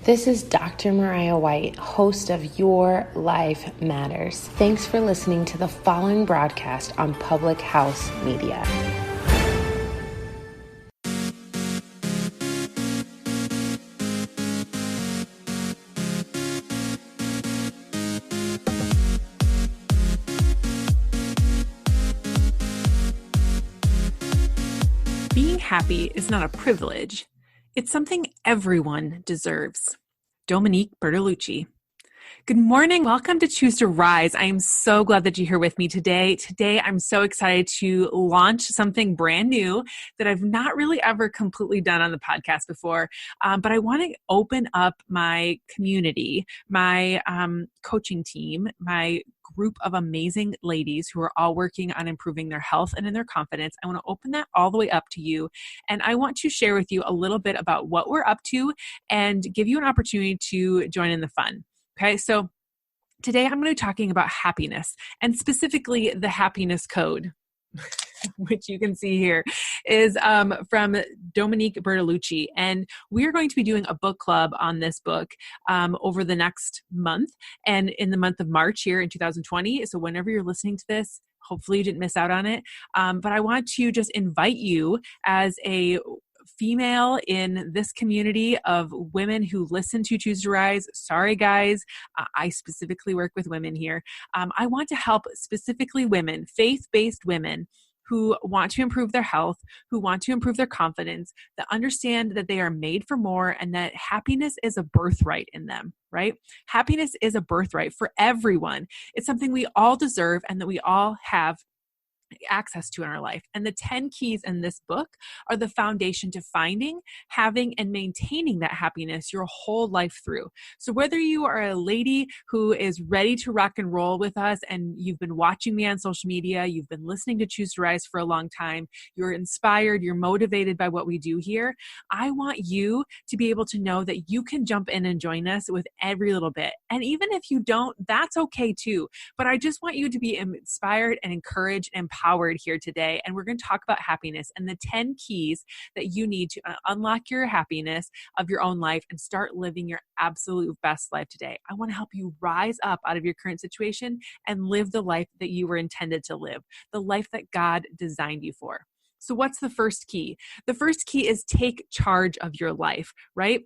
This is Dr. Mariah White, host of Your Life Matters. Thanks for listening to the following broadcast on Public House Media. Being happy is not a privilege. It's something everyone deserves. Domonique Bertolucci. Good morning. Welcome to Choose to Rise. I am so glad that you're here with me today. Today, I'm so excited to launch something brand new that I've not really ever completely done on the podcast before. But I want to open up my community, my coaching team, my group of amazing ladies who are all working on improving their health and in their confidence. I want to open that all the way up to you. And I want to share with you a little bit about what we're up to and give you an opportunity to join in the fun. Okay, so today I'm going to be talking about happiness and specifically the happiness code, which you can see here is from Domonique Bertolucci. And we are going to be doing a book club on this book over the next month and in the month of March here in 2020. So whenever you're listening to this, hopefully you didn't miss out on it. But I want to just invite you as a female in this community of women who listen to Choose to Rise. Sorry, guys. I specifically work with women here. I want to help specifically women, faith-based women who want to improve their health, who want to improve their confidence, that understand that they are made for more and that happiness is a birthright in them, right? Happiness is a birthright for everyone. It's something we all deserve and that we all have access to in our life. And the 10 keys in this book are the foundation to finding, having, and maintaining that happiness your whole life through. So whether you are a lady who is ready to rock and roll with us and you've been watching me on social media, you've been listening to Choose to Rise for a long time, you're inspired, you're motivated by what we do here, I want you to be able to know that you can jump in and join us with every little bit. And even if you don't, that's okay too. But I just want you to be inspired and encouraged and empowered here today. And we're going to talk about happiness and the 10 keys that you need to unlock your happiness of your own life and start living your absolute best life today. I want to help you rise up out of your current situation and live the life that you were intended to live, the life that God designed you for. So what's the first key? The first key is take charge of your life, right?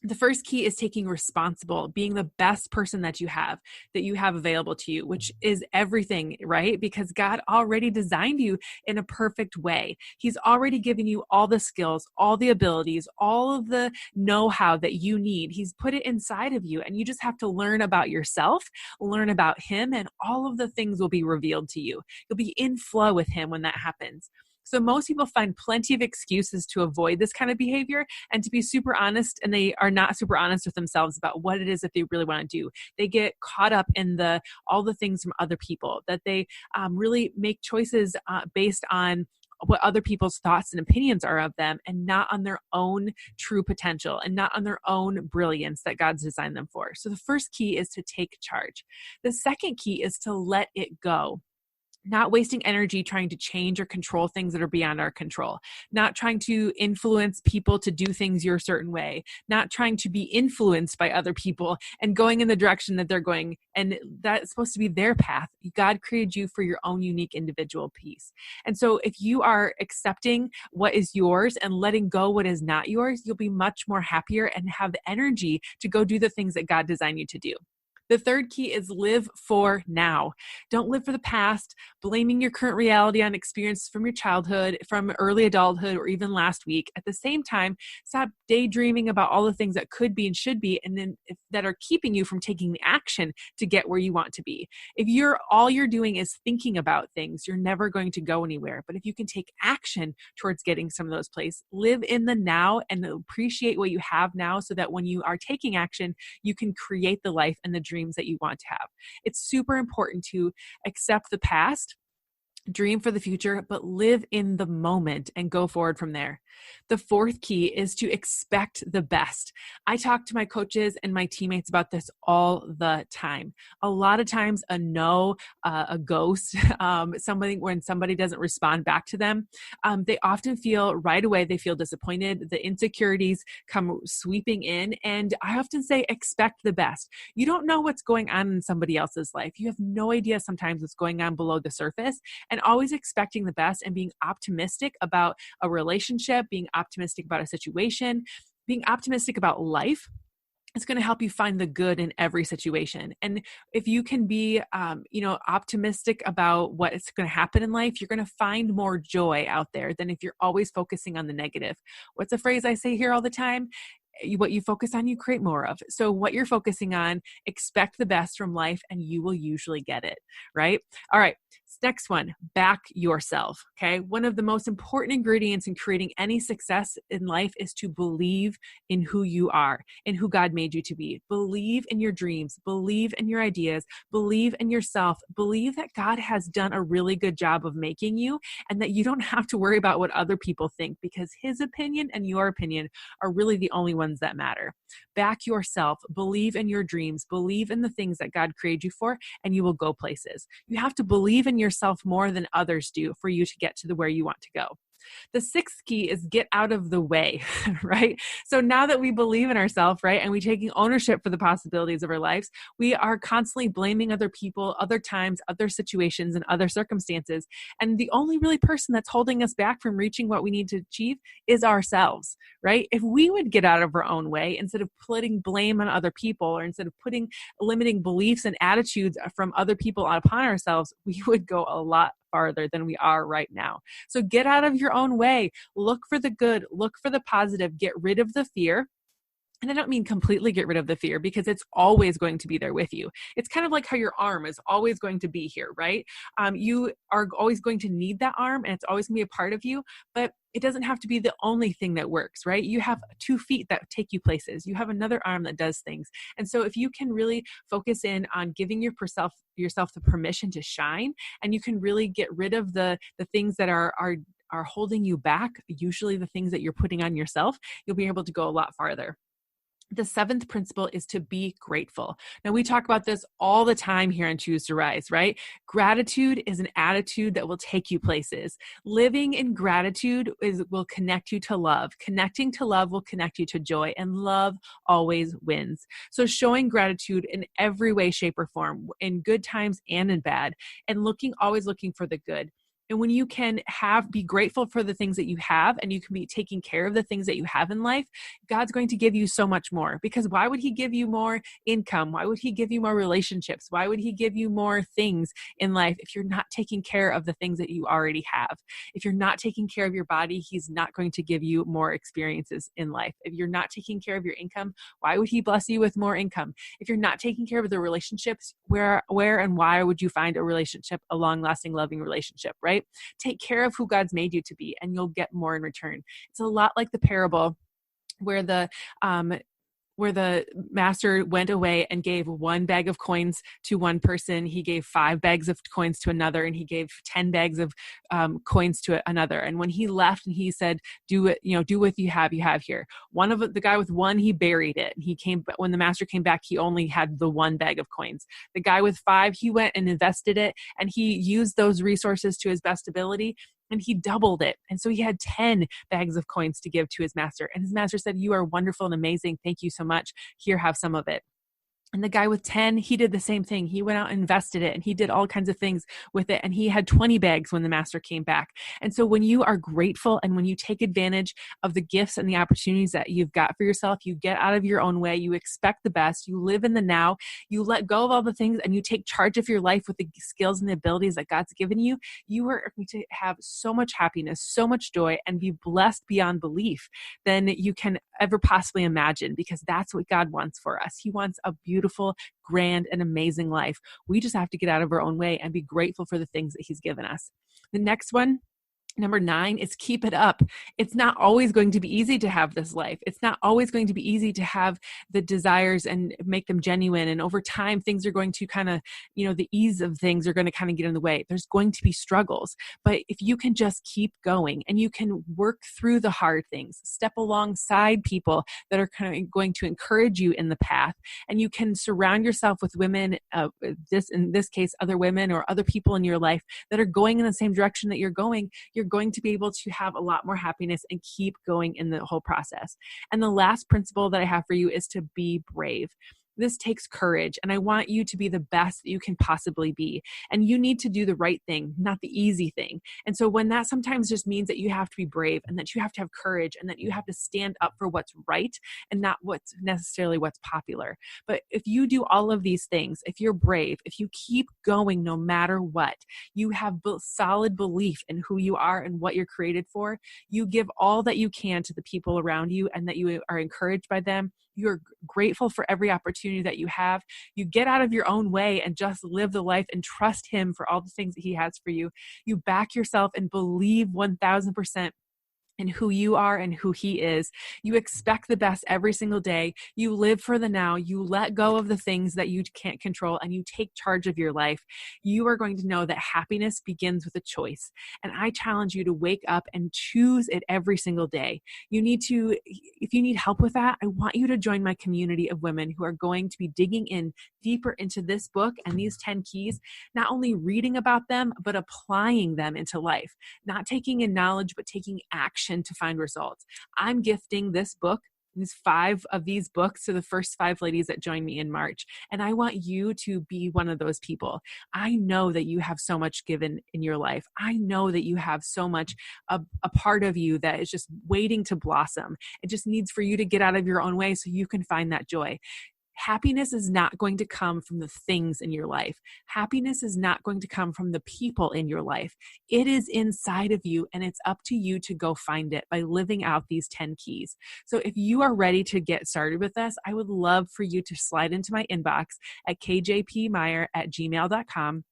The first key is taking responsible, being the best person that you have available to you, which is everything, right? Because God already designed you in a perfect way. He's already given you all the skills, all the abilities, all of the know-how that you need. He's put it inside of you, and you just have to learn about yourself, learn about Him, and all of the things will be revealed to you. You'll be in flow with Him when that happens. So most people find plenty of excuses to avoid this kind of behavior and to be super honest, and they are not super honest with themselves about what it is that they really want to do. They get caught up in all the things from other people, that they really make choices based on what other people's thoughts and opinions are of them and not on their own true potential and not on their own brilliance that God's designed them for. So the first key is to take charge. The second key is to let it go. Not wasting energy trying to change or control things that are beyond our control, not trying to influence people to do things your certain way, not trying to be influenced by other people and going in the direction that they're going. And that's supposed to be their path. God created you for your own unique individual piece. And so if you are accepting what is yours and letting go what is not yours, you'll be much more happier and have the energy to go do the things that God designed you to do. The third key is live for now. Don't live for the past, blaming your current reality on experiences from your childhood, from early adulthood, or even last week. At the same time, stop daydreaming about all the things that could be and should be, and then that are keeping you from taking the action to get where you want to be. If all you're doing is thinking about things, you're never going to go anywhere. But if you can take action towards getting some of those places, live in the now and appreciate what you have now so that when you are taking action, you can create the life and the dreams that you want to have. It's super important to accept the past, dream for the future, but live in the moment and go forward from there. The fourth key is to expect the best. I talk to my coaches and my teammates about this all the time. A lot of times a no, a ghost, when somebody doesn't respond back to them, they often feel right away, they feel disappointed. The insecurities come sweeping in. And I often say, expect the best. You don't know what's going on in somebody else's life. You have no idea sometimes what's going on below the surface, and always expecting the best and being optimistic about a relationship, being optimistic about a situation, being optimistic about life. It's going to help you find the good in every situation. And if you can be, optimistic about what is going to happen in life, you're going to find more joy out there than if you're always focusing on the negative. What's a phrase I say here all the time? What you focus on, you create more of. So what you're focusing on, expect the best from life and you will usually get it, right? All right. Next one, back yourself. Okay. One of the most important ingredients in creating any success in life is to believe in who you are and who God made you to be. Believe in your dreams, believe in your ideas, believe in yourself, believe that God has done a really good job of making you and that you don't have to worry about what other people think, because His opinion and your opinion are really the only ones that matter. Back yourself, believe in your dreams, believe in the things that God created you for, and you will go places. You have to believe in yourself more than others do for you to get to where you want to go. The sixth key is get out of the way, right? So now that we believe in ourselves, right, and we're taking ownership for the possibilities of our lives, we are constantly blaming other people, other times, other situations, and other circumstances. And the only really person that's holding us back from reaching what we need to achieve is ourselves, right? If we would get out of our own way, instead of putting blame on other people, or instead of putting limiting beliefs and attitudes from other people upon ourselves, we would go a lot farther than we are right now. So get out of your own way. Look for the good. Look for the positive. Get rid of the fear. And I don't mean completely get rid of the fear, because it's always going to be there with you. It's kind of like how your arm is always going to be here, right? You are always going to need that arm, and it's always going to be a part of you, but it doesn't have to be the only thing that works, right? You have 2 feet that take you places. You have another arm that does things. And so if you can really focus in on giving yourself the permission to shine, and you can really get rid of the things that are holding you back, usually the things that you're putting on yourself, you'll be able to go a lot farther. The 7th principle is to be grateful. Now, we talk about this all the time here on Choose to Rise, right? Gratitude is an attitude that will take you places. Living in gratitude will connect you to love. Connecting to love will connect you to joy, and love always wins. So showing gratitude in every way, shape, or form, in good times and in bad, and always looking for the good. And when you can be grateful for the things that you have, and you can be taking care of the things that you have in life, God's going to give you so much more. Because why would He give you more income? Why would He give you more relationships? Why would He give you more things in life if you're not taking care of the things that you already have? If you're not taking care of your body, He's not going to give you more experiences in life. If you're not taking care of your income, why would He bless you with more income? If you're not taking care of the relationships, where and why would you find a long-lasting, loving relationship, right? Take care of who God's made you to be, and you'll get more in return. It's a lot like the parable where the master went away and gave 1 bag of coins to one person. He gave 5 bags of coins to another, and he gave 10 bags of coins to another. And when he left, and he said, do what you have here. The guy with 1, he buried it. When the master came back, he only had the 1 bag of coins. The guy with 5, he went and invested it, and he used those resources to his best ability, and he doubled it. And so he had 10 bags of coins to give to his master. And his master said, "You are wonderful and amazing. Thank you so much. Here, have some of it." And the guy with 10, he did the same thing. He went out and invested it, and he did all kinds of things with it. And he had 20 bags when the master came back. And so when you are grateful, and when you take advantage of the gifts and the opportunities that you've got for yourself, you get out of your own way, you expect the best, you live in the now, you let go of all the things, and you take charge of your life with the skills and the abilities that God's given you, you are going to have so much happiness, so much joy, and be blessed beyond belief than you can ever possibly imagine, because that's what God wants for us. He wants a beautiful, grand, and amazing life. We just have to get out of our own way and be grateful for the things that He's given us. The next one Number 9 is keep it up. It's not always going to be easy to have this life. It's not always going to be easy to have the desires and make them genuine. And over time, things are going to kind of, the ease of things are going to kind of get in the way. There's going to be struggles. But if you can just keep going and you can work through the hard things, step alongside people that are kind of going to encourage you in the path, and you can surround yourself with women, in this case, other women or other people in your life that are going in the same direction that you're going to be able to have a lot more happiness and keep going in the whole process. And the last principle that I have for you is to be brave. This takes courage, and I want you to be the best that you can possibly be. And you need to do the right thing, not the easy thing. And so when that sometimes just means that you have to be brave and that you have to have courage and that you have to stand up for what's right and not what's necessarily what's popular. But if you do all of these things, if you're brave, if you keep going no matter what, you have solid belief in who you are and what you're created for, you give all that you can to the people around you and that you are encouraged by them, you're grateful for every opportunity that you have. You get out of your own way and just live the life and trust him for all the things that he has for you. You back yourself and believe 1000% in who you are and who he is. You expect the best every single day. You live for the now. You let go of the things that you can't control and you take charge of your life. You are going to know that happiness begins with a choice. And I challenge you to wake up and choose it every single day. If you need help with that, I want you to join my community of women who are going to be digging in deeper into this book and these 10 keys, not only reading about them, but applying them into life, not taking in knowledge, but taking action to find results. I'm gifting this book, these 5 of these books, to the first 5 ladies that join me in March. And I want you to be one of those people. I know that you have so much given in your life. I know that you have so much, a part of you that is just waiting to blossom. It just needs for you to get out of your own way so you can find that joy. Happiness is not going to come from the things in your life. Happiness is not going to come from the people in your life. It is inside of you, and it's up to you to go find it by living out these 10 keys. So if you are ready to get started with this, I would love for you to slide into my inbox at kjpmeyer@gmail.com.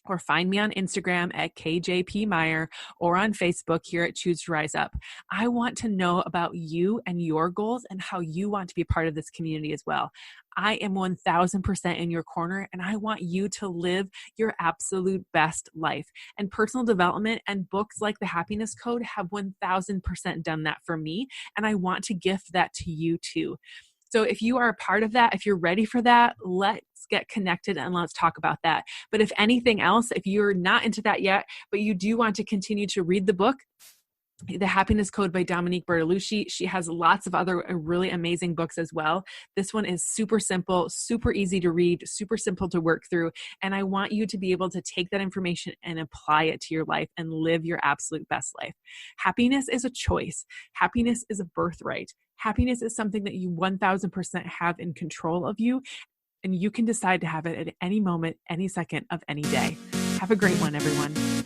or find me on Instagram at kjpmeyer or on Facebook here at Choose to Rise Up. I want to know about you and your goals and how you want to be a part of this community as well. I am 1000% in your corner, and I want you to live your absolute best life. And personal development and books like The Happiness Code have 1000% done that for me, and I want to gift that to you too. So if you are a part of that, if you're ready for that, let's get connected and let's talk about that. But if anything else, if you're not into that yet, but you do want to continue to read the book, The Happiness Code by Domonique Bertolucci. She has lots of other really amazing books as well. This one is super simple, super easy to read, super simple to work through. And I want you to be able to take that information and apply it to your life and live your absolute best life. Happiness is a choice. Happiness is a birthright. Happiness is something that you 1000% have in control of you, and you can decide to have it at any moment, any second of any day. Have a great one, everyone.